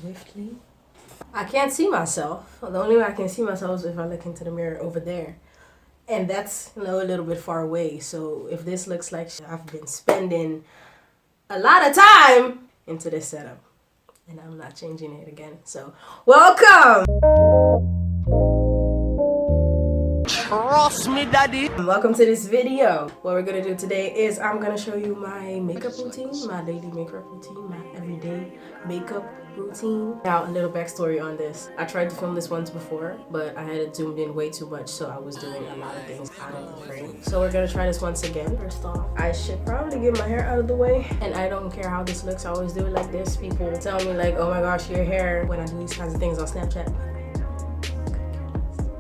swiftly. I can't see myself. The only way I can see myself is if I look into the mirror over there. And that's, you know, a little bit far away. So if this looks like I've been spending a lot of time into this setup. And I'm not changing it again. So, welcome! Trust me, daddy. Welcome to this video. What we're gonna do today is I'm gonna show you my makeup routine, my daily makeup routine, my everyday makeup routine. Now, a little backstory on this. I tried to film this once before, but I had it zoomed in way too much, so I was doing a lot of things out of the frame. So we're gonna try this once again. First off, I should probably get my hair out of the way, and I don't care how this looks. I always do it like this. People tell me like, oh my gosh, your hair, when I do these kinds of things on Snapchat.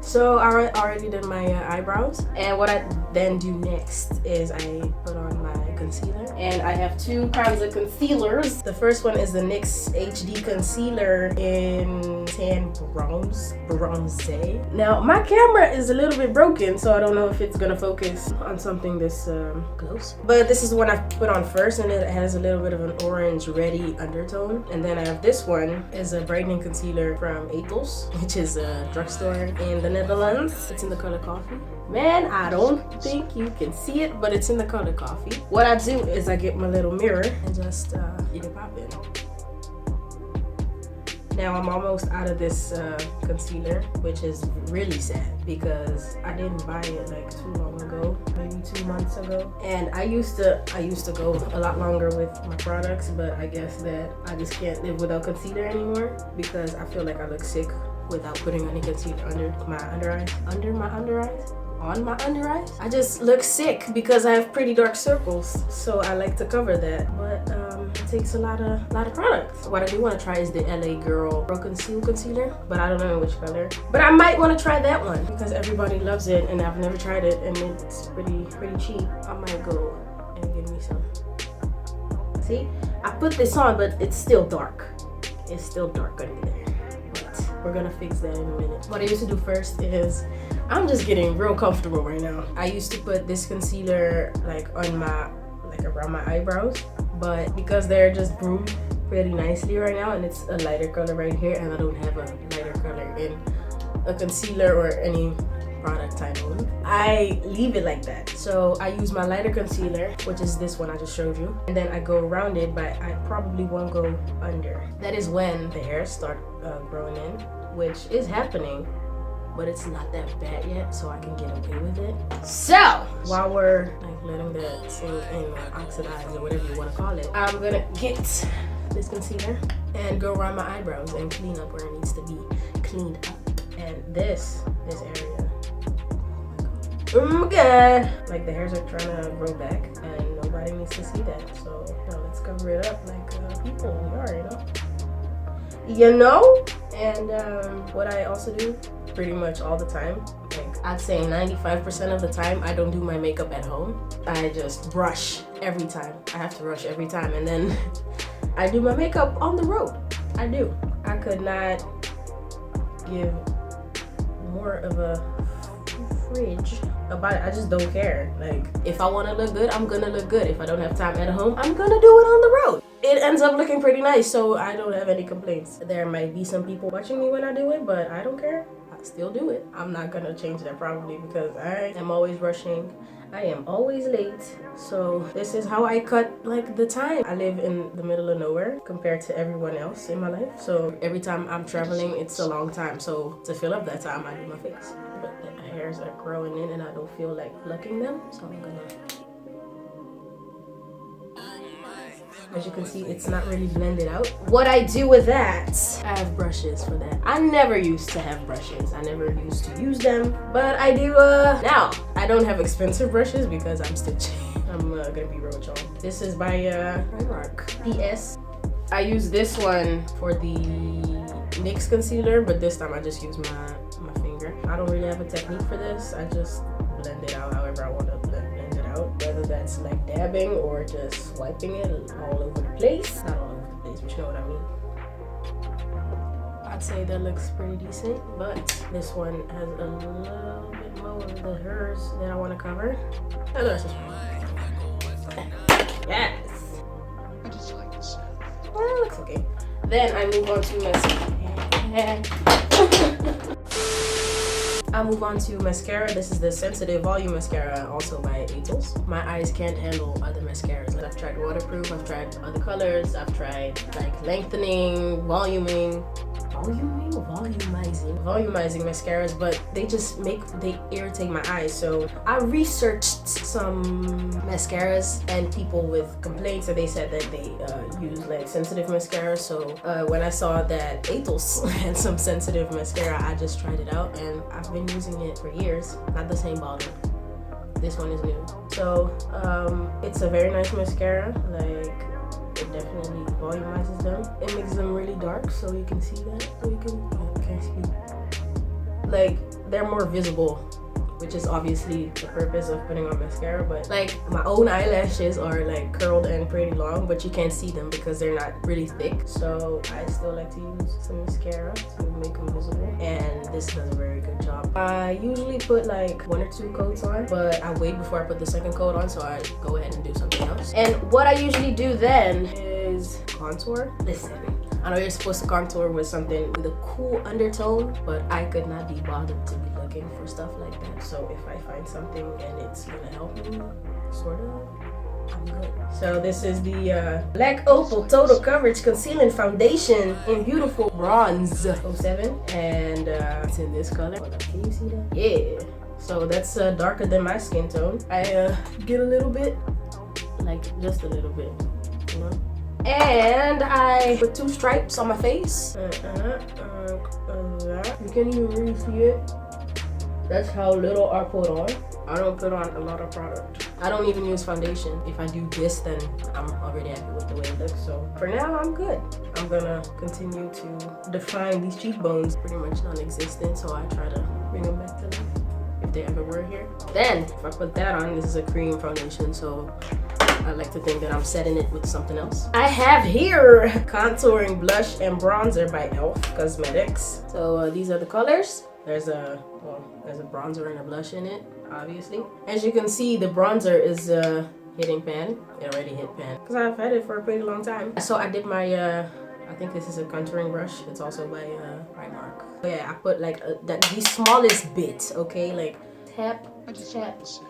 So I already did my eyebrows, and what I then do next is I put on my concealer, and I have two kinds of concealers. The first one is the NYX HD concealer in tan bronze. Now my camera is a little bit broken, so I don't know if it's gonna focus on something this close, but this is the one I put on first, and it has a little bit of an orange reddy undertone. And then I have this one is a brightening concealer from Etos, which is a drugstore in the Netherlands. It's in the color coffee. Man, I don't think you can see it, but it's in the color coffee. What I do is I get my little mirror and just get it popping. Now I'm almost out of this concealer, which is really sad because I didn't buy it like too long ago, maybe 2 months ago. And I used to go a lot longer with my products, but I guess that I just can't live without concealer anymore because I feel like I look sick without putting any concealer under my under eyes. On my under eyes. I just look sick because I have pretty dark circles, so I like to cover that. But it takes a lot of products. What I do want to try is the LA Girl Pro Conceal Concealer, but I don't know which color. But I might want to try that one because everybody loves it, and I've never tried it, and it's pretty cheap. I might go and get me some. See, I put this on, but it's still dark. It's still dark under there. We're gonna fix that in a minute. What I used to do first is, I'm just getting real comfortable right now. I used to put this concealer like on my, like around my eyebrows, but because they're just groomed pretty nicely right now, and it's a lighter color right here, and I don't have a lighter color in a concealer or any product I own, I leave it like that. So I use my lighter concealer, which is this one I just showed you, and then I go around it, but I probably won't go under. That is when the hairs start growing in, which is happening, but it's not that bad yet, so I can get away with it. So while we're like letting that sink in or oxidize or whatever you want to call it, I'm gonna get this concealer and go around my eyebrows and clean up where it needs to be cleaned up. And this area, oh my god, like the hairs are trying to grow back, and nobody needs to see that. So let's cover it up like people we are, you know. And what I also do pretty much all the time, like I'd say 95% of the time, I don't do my makeup at home. I just brush every time. I have to rush every time, and then I do my makeup on the road. I do. I could not give more of a fridge about it. I just don't care. Like, if I want to look good, I'm gonna look good. If I don't have time at home, I'm gonna do it on the road. It ends up looking pretty nice, so I don't have any complaints. There might be some people watching me when I do it, but I don't care. I still do it. I'm not gonna change that probably because I am always rushing. I am always late. So this is how I cut like the time. I live in the middle of nowhere compared to everyone else in my life. So every time I'm traveling, it's a long time. So to fill up that time, I do my face. But the hairs are growing in and I don't feel like plucking them. So I'm gonna... As you can see, it's not really blended out. What I do with that, I have brushes for that. I never used to have brushes. I never used to use them, but I do now. I don't have expensive brushes because I'm stitching. I'm gonna be real with y'all. This is by Primark. PS. I use this one for the NYX concealer, but this time I just use my finger. I don't really have a technique for this. I just blend it out however I want to blend it out. Whether that's like dabbing or just swiping it all over the place. Not all over the place, but you know what I mean. I'd say that looks pretty decent, but this one has a little bit more of the hairs that I want to cover. Oh, that's this one. Yes. Well, it looks okay. Then I move on to mascara. This is the Sensitive Volume Mascara, also by Etos. My eyes can't handle other mascaras. I've tried waterproof, I've tried other colors, I've tried like lengthening, volumizing mascaras, but they irritate my eyes. So I researched some mascaras and people with complaints, and they said that they use like sensitive mascara. So when I saw that Etos had some sensitive mascara, I just tried it out, and I've been using it for years. Not the same bottle. This one is new. So it's a very nice mascara. Like, it definitely volumizes them. It makes them really dark, so you can see that. So you can, oh, I can't speak. Like, they're more visible, which is obviously the purpose of putting on mascara. But like, my own eyelashes are like curled and pretty long, but you can't see them because they're not really thick. So I still like to use some mascara to make them visible, and this does a very good job. I usually put like 1 or 2 coats on, but I wait before I put the second coat on, so I go ahead and do something else. And what I usually do then is contour. Listen, I know you're supposed to contour with something with a cool undertone, but I could not be bothered to be looking for stuff like that. So if I find something and it's gonna help me, sort of, I'm good. So this is the Black Opal Total Coverage Concealing Foundation in Beautiful Bronze 07, and it's in this color. Hold up, can you see that? Yeah. So that's darker than my skin tone. I get a little bit, like just a little bit, you know. And I put 2 stripes on my face. You can't even really see it. That's how little I put on. I don't put on a lot of product. I don't even use foundation. If I do this, then I'm already happy with the way it looks. So for now, I'm good. I'm gonna continue to define these cheekbones. Pretty much non-existent, so I try to bring them back to life if they ever were here. Then, if I put that on, this is a cream foundation, so I like to think that I'm setting it with something else. I have here Contouring Blush and Bronzer by e.l.f. Cosmetics. So these are the colors. There's a bronzer and a blush in it, obviously. As you can see, the bronzer is hitting pan. It already hit pan because I've had it for a pretty long time. So I did my, I think this is a contouring brush. It's also by Primark. But yeah, I put like the smallest bit, okay? Like tap,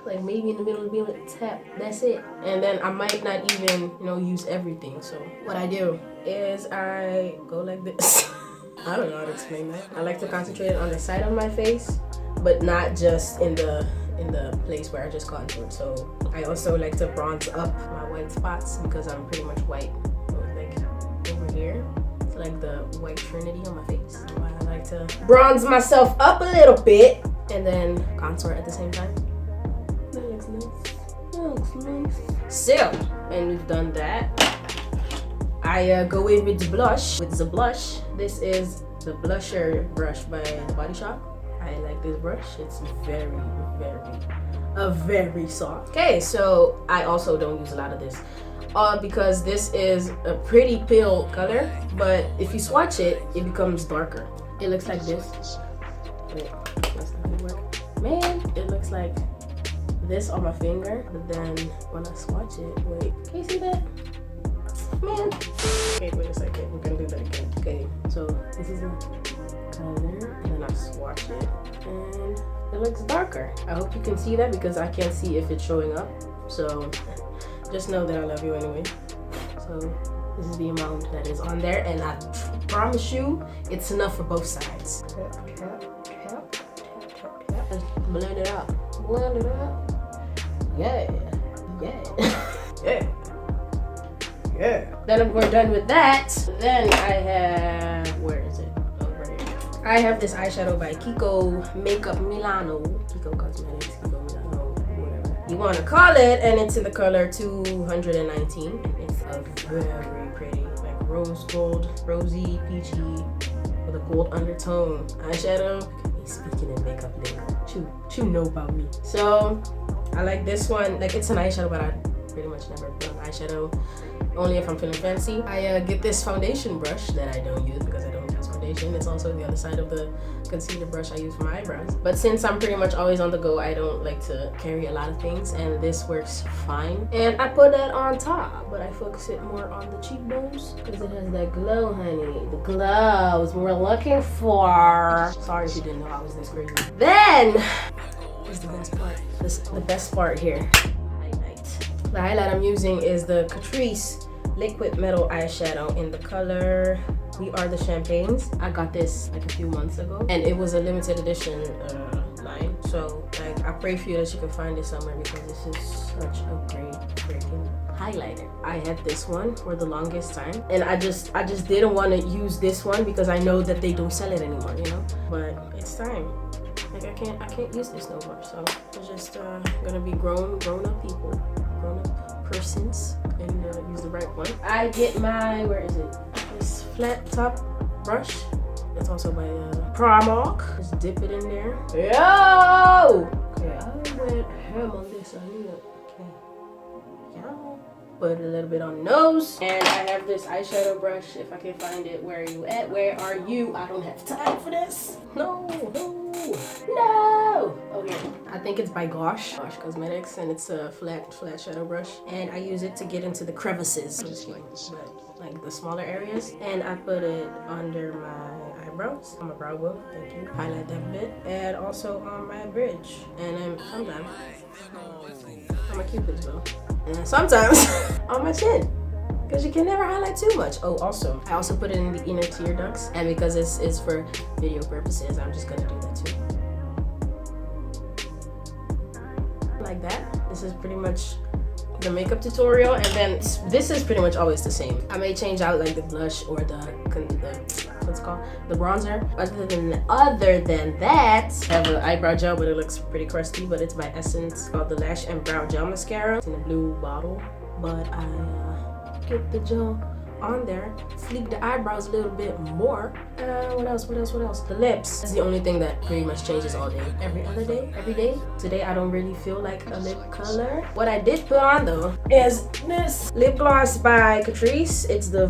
like maybe in the middle of the like tap, that's it. And then I might not even, you know, use everything. So what I do is I go like this. I don't know how to explain that. I like to concentrate on the side of my face, but not just in the place where I just contoured. So I also like to bronze up my white spots because I'm pretty much white. So like over here, it's like the white trinity on my face. So I like to bronze myself up a little bit and then contour at the same time. That looks nice. That looks nice. So, and we've done that. I go in with the blush. This is the blusher brush by The Body Shop. I like this brush. It's very soft. Okay, so I also don't use a lot of this because this is a pretty pale color, but if you swatch it, it becomes darker. It looks like this. Wait, that's not gonna work. Man, it looks like this on my finger, but then when I swatch it, wait, can you see that? Man. Okay, wait a second. We're gonna do that again. Okay, so this is the color, and then I swatch it, and it looks darker. I hope you can see that because I can't see if it's showing up. So just know that I love you anyway. So this is the amount that is on there, and I promise you, it's enough for both sides. Blend it out. Blend it out. Yeah. Then we're done with that. Then I have, where is it? Over here. I have this eyeshadow by KIKO Makeup Milano. KIKO Cosmetics, KIKO Milano, whatever you want to call it. And it's in the color 219. It's a very pretty, like rose gold, rosy, peachy, with a gold undertone eyeshadow. Speaking in makeup lingo, you know about me. So I like this one. Like, it's an eyeshadow, but I pretty much never put on eyeshadow, only if I'm feeling fancy. I get this foundation brush that I don't use because I don't use foundation. foundation. It's also the other side of the concealer brush I use for my eyebrows. But since I'm pretty much always on the go, I don't like to carry a lot of things, and this works fine. And I put that on top, but I focus it more on the cheekbones because it has that glow, honey. The glow is what we're looking for. Sorry if you didn't know I was this crazy. Then is the best part. The best part here. The highlight I'm using is the Catrice Liquid Metal Eyeshadow in the color We Are the Champagnes. I got this like a few months ago, and it was a limited edition line. So like, I pray for you that you can find it somewhere because this is such a great freaking highlighter. I had this one for the longest time, and I just didn't want to use this one because I know that they don't sell it anymore, you know. But it's time. Like I can't use this no more. So we're just gonna be grown up people. Persons, and use the right one. I get my, where is it? This flat top brush. It's also by Primark. Just dip it in there. Yo! Okay, I went ham on this. I need it. Okay. Yeah. Put a little bit on the nose. And I have this eyeshadow brush. If I can find it. Where are you at? Where are you? I don't have time for this. No. Okay, I think it's by Gosh Cosmetics, and it's a flat shadow brush, and I use it to get into the crevices, just kidding, but like the smaller areas, and I put it under my eyebrows, on my brow bone, thank you, highlight that a bit, and also on my bridge, and then sometimes on my cupid's bow, and then sometimes on my chin. Because you can never highlight too much. Oh, also, I also put it in the inner tear ducts, and because it's for video purposes, I'm just gonna do that too. Like that. This is pretty much the makeup tutorial, and then this is pretty much always the same. I may change out like the blush or the what's it called, the bronzer. Other than that, I have an eyebrow gel, but it looks pretty crusty. But it's by Essence, called the Lash and Brow Gel Mascara. It's in a blue bottle, but I get the gel on there, fleek the eyebrows a little bit more. What else? The lips. That's the only thing that pretty much changes all day. Every other day, every day. Today I don't really feel like a lip color. What I did put on though is this lip gloss by Catrice. It's the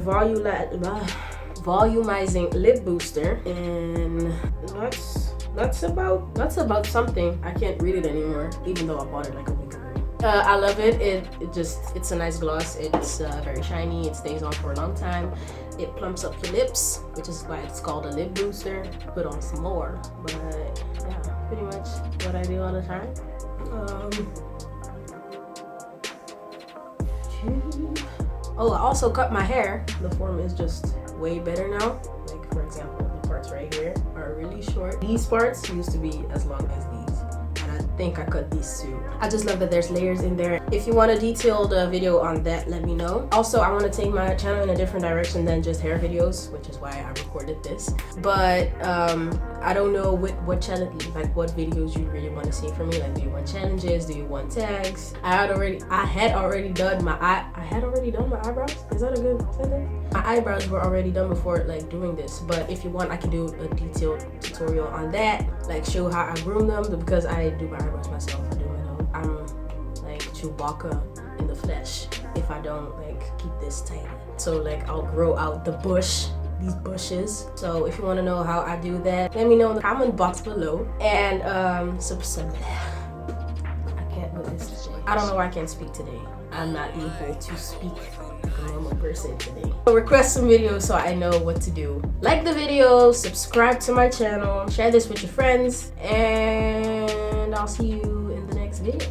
Volumizing Lip Booster, and that's about something. I can't read it anymore, even though I bought it like a week ago. I love it. It's a nice gloss. It's very shiny. It stays on for a long time. It plumps up your lips, which is why it's called a lip booster. Put on some more, but yeah, pretty much what I do all the time. Oh, I also cut my hair. The form is just way better now. Like for example, the parts right here are really short. These parts used to be as long as these. I think I cut these too. I just love that there's layers in there. If you want a detailed video on that, let me know. Also, I want to take my channel in a different direction than just hair videos, which is why I recorded this. But I don't know what challenge, like what videos you really want to see from me. Like, do you want challenges? Do you want tags? I had already done my eyebrows. Is that a good sentence? My eyebrows were already done before like doing this. But if you want, I can do a detailed tutorial on that. Like show how I groom them, because I do my eyebrows myself. I'm like Chewbacca in the flesh if I don't like keep this tight. So like I'll grow out the bush, these bushes. So if you want to know how I do that, let me know in the comment box below. And subscribe. I can't do this today. I don't know why I can't speak today. I'm not able to speak like a normal person today. So request some videos so I know what to do. Like the video, subscribe to my channel, share this with your friends, and I'll see you in the next video.